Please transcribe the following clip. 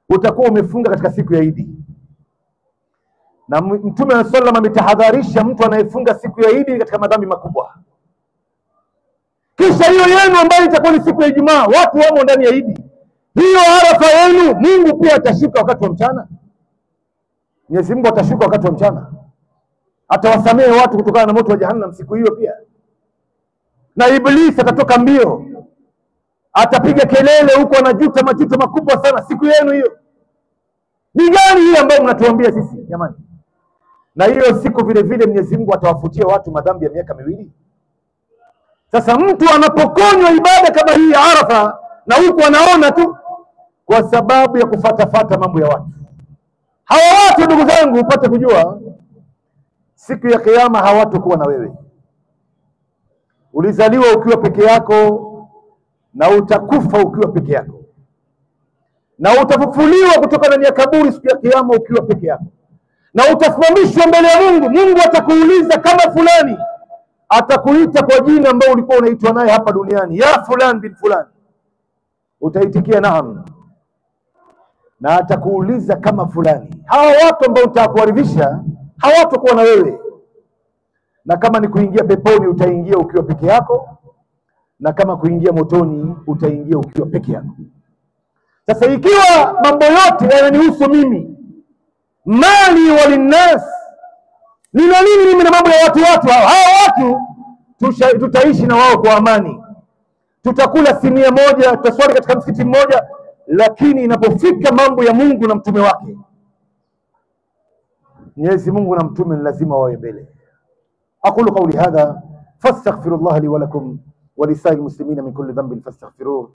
utakuwa umefunga katika siku ya Idi. Na Mtume sallallahu alaihi wasallam ametahadharisha mtu anayefunga siku ya Idi katika madhambi makubwa. Kisha hiyo yenu ambayo itakuwa ni siku ya Ijumaa, watu wamo ndani ya Idi, hiyo Arafa yenu Mungu pia atashuka wakati wa mchana. Mwenyezi Mungu atashuka wakati wa mchana, atawasamehe watu kutokana na moto wa Jahannam siku hiyo pia. Na Iblisi atatoka mbio, atapiga kelele huko, anajuta majuto makubwa sana siku yenu hiyo. Ni gani hii ambayo mnatuambia sisi jamani? Na hiyo siku vile vile Mwenyezi Mungu atawafutia watu madhambi ya miaka 2. Sasa mtu anapokonywa ibada kama hii ya Arafa na huku anaona tu kwa sababu ya kufatafata mambo ya watu. Hawa watu ndugu zangu, upate kujua siku ya Kiyama hawatakuwa na wewe. Ulizaliwa ukiwa peke yako na utakufa ukiwa peke yako, na utafufuliwa kutoka ndani ya kaburi siku ya Kiyama ukiwa peke yako, na utasimamishwa mbele ya Mungu. Mungu atakuuliza kama fulani, atakuita kwa jina ambalo ulikuwa unaitwa naye hapa duniani, ya fulani bin fulani, utaitikia naam, na atakuuliza kama fulani. Hawa watu ambao utakuwaridhisha hawatakuwa na wewe, na kama ni kuingia peponi utaingia ukiwa peke yako, na kama kuingia motoni utaingia ukiwa peke yako. Sasa ikiwa mambo yote yananihusu mimi, mali walinnas, nina nini mimi na mambo ya watu hawa watu tutaishi na wao kwa amani, tutakula sinia moja, tutaswali katika msikiti mmoja, lakini inapofika mambo ya Mungu na mtume wake, Mwenyezi Mungu na mtume ni lazima wawe mbele. Aqulu qawli hadha fastaghfirullah li wa lakum wa lisairil muslimina min kulli dhanbin fastaghfiruhu